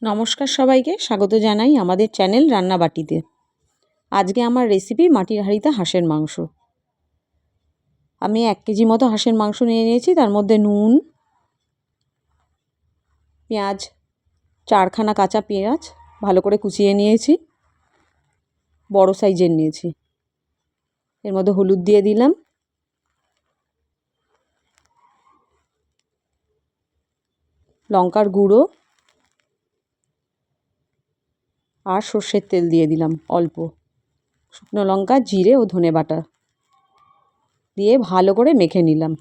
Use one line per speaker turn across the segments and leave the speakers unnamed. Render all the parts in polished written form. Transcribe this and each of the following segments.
নমস্কার সবাইকে স্বাগত জানাই আমাদের চ্যানেল রান্নাবাটিতে। আজকে আমার রেসিপি মাটির হাঁড়িতে হাঁসের মাংস। আমি 1 কেজি মতো হাঁসের মাংস নিয়ে নিয়েছি। তার মধ্যে নুন, পেঁয়াজ, 4খানা কাঁচা পেঁয়াজ ভালো করে কুচিয়ে নিয়েছি, বড় সাইজের নিয়েছি। এর মধ্যে হলুদ দিয়ে দিলাম, লঙ্কার গুঁড়ো আর সর্ষের তেল দিয়ে দিলাম অল্প, শুকনো লঙ্কা, জিরে ও ধনে বাটা দিয়ে ভালো করে মেখে নিলাম।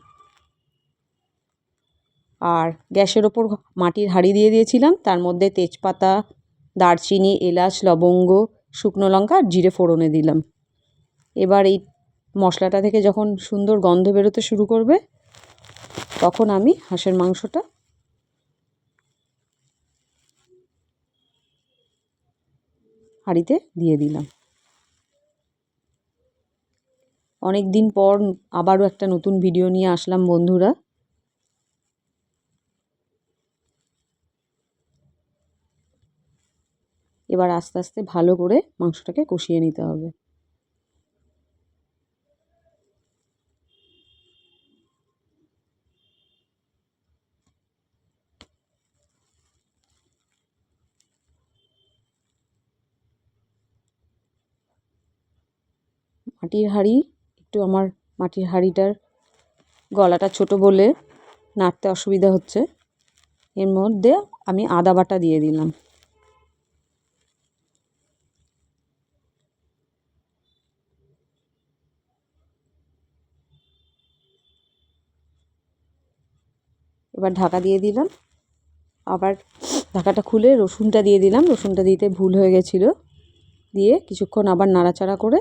আর গ্যাসের ওপর মাটির হাঁড়ি দিয়ে দিয়েছিলাম, তার মধ্যে তেজপাতা, দারচিনি, এলাচ, লবঙ্গ, শুকনো লঙ্কা আর জিরে ফোড়নে দিলাম। এবার এই মশলাটা থেকে যখন সুন্দর গন্ধ বেরোতে শুরু করবে, তখন আমি হাঁসের মাংসটা হাঁড়িতে দিয়ে দিলাম। অনেক দিন পর আবারও একটা নতুন ভিডিও নিয়ে আসলাম বন্ধুরা। এবার আস্তে আস্তে ভালো করে মাংসটাকে কষিয়ে নিতে হবে। মাটির হাঁড়ি আমার মাটির হাঁড়িটার গলাটা ছোট বলে নাড়তে অসুবিধা হচ্ছে। এর মধ্যে আমি আদা বাটা দিয়ে দিলাম। এবার ঢাকা দিয়ে দিলাম। আবার ঢাকাটা খুলে রসুনটা দিয়ে দিলাম। রসুনটা দিতে ভুল হয়ে গেছিল। দিয়ে কিছুক্ষণ আবার নাড়াচাড়া করে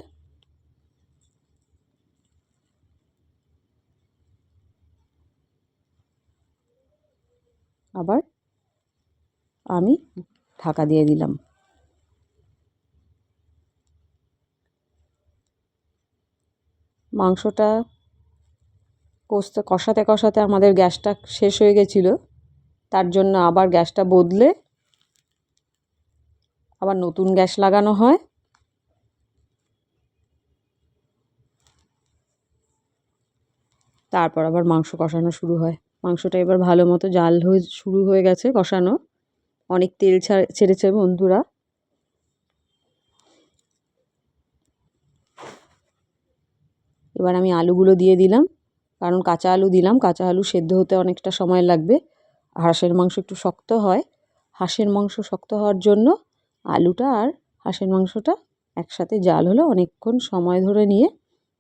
আবার আমি ঢাকা দিয়ে দিলাম। মাংসটা কষাতে কষাতে আমাদের গ্যাসটা শেষ হয়ে গেছিলো। তার জন্য আবার গ্যাসটা বদলে আবার নতুন গ্যাস লাগানো হয়। তারপর আবার মাংস কষানো শুরু হয়। মাংসটা এবার ভালো মতো জাল হয়ে শুরু হয়ে গেছে কষানো। অনেক তেল ছেড়েছে বন্ধুরা। এবার আমি আলুগুলো দিয়ে দিলাম, কারণ কাঁচা আলু দিলাম। কাঁচা আলু সেদ্ধ হতে অনেকটা সময় লাগবে। হাঁসের মাংস একটু শক্ত হয়। হাঁসের মাংস শক্ত হওয়ার জন্য আলুটা আর হাঁসের মাংসটা একসাথে জাল হলে অনেকক্ষণ সময় ধরে নিয়ে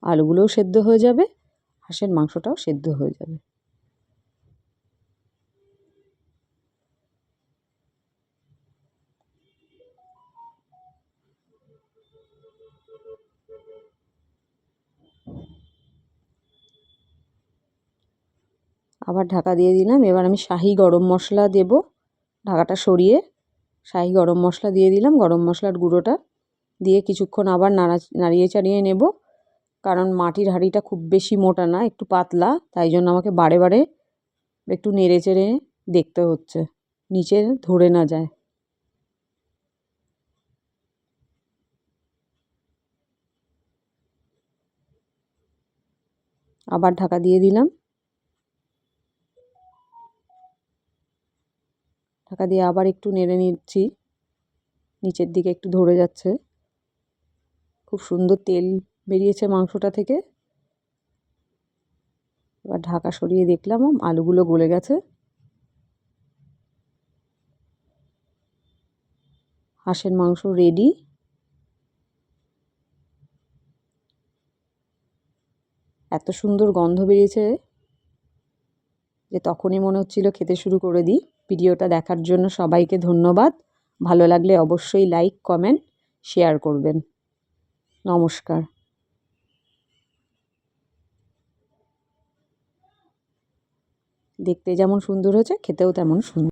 আলুগুলোও সেদ্ধ হয়ে যাবে, হাঁসের মাংসটাও সেদ্ধ হয়ে যাবে। আবার ঢাকা দিয়ে দিলাম। এবার আমি শাহি গরম মশলা দেব। ঢাকাটা সরিয়ে শাহি গরম মশলা দিয়ে দিলাম। গরম মশলার গুঁড়োটা দিয়ে কিছুক্ষণ আবার নাড়িয়ে চাড়িয়ে নেব। কারণ মাটির হাঁড়িটা খুব বেশি মোটা না, একটু পাতলা। তাই জন্য আমাকে বারে বারে একটু নেড়ে চেড়ে দেখতে হচ্ছে, নিচে ধরে না যায়। আবার ঢাকা দিয়ে দিলাম। ঢাকা দিয়ে আবার একটু নেড়ে নিচ্ছি। নিচের দিকে একটু ধরে যাচ্ছে। খুব সুন্দর তেল বেরিয়েছে মাংসটা থেকে। এবার ঢাকা সরিয়ে দেখলাম আলুগুলো গলে গেছে। হাঁসের মাংস রেডি। এত সুন্দর গন্ধ বেরিয়েছে যে তখনই মনে হচ্ছিল খেতে শুরু করে দিই। ভিডিওটা দেখার জন্য সবাইকে ধন্যবাদ। ভালো লাগলে অবশ্যই লাইক, কমেন্ট, শেয়ার করবেন। নমস্কার। দেখতে যেমন সুন্দর হয়েছে, খেতেও তেমন সুন্দর।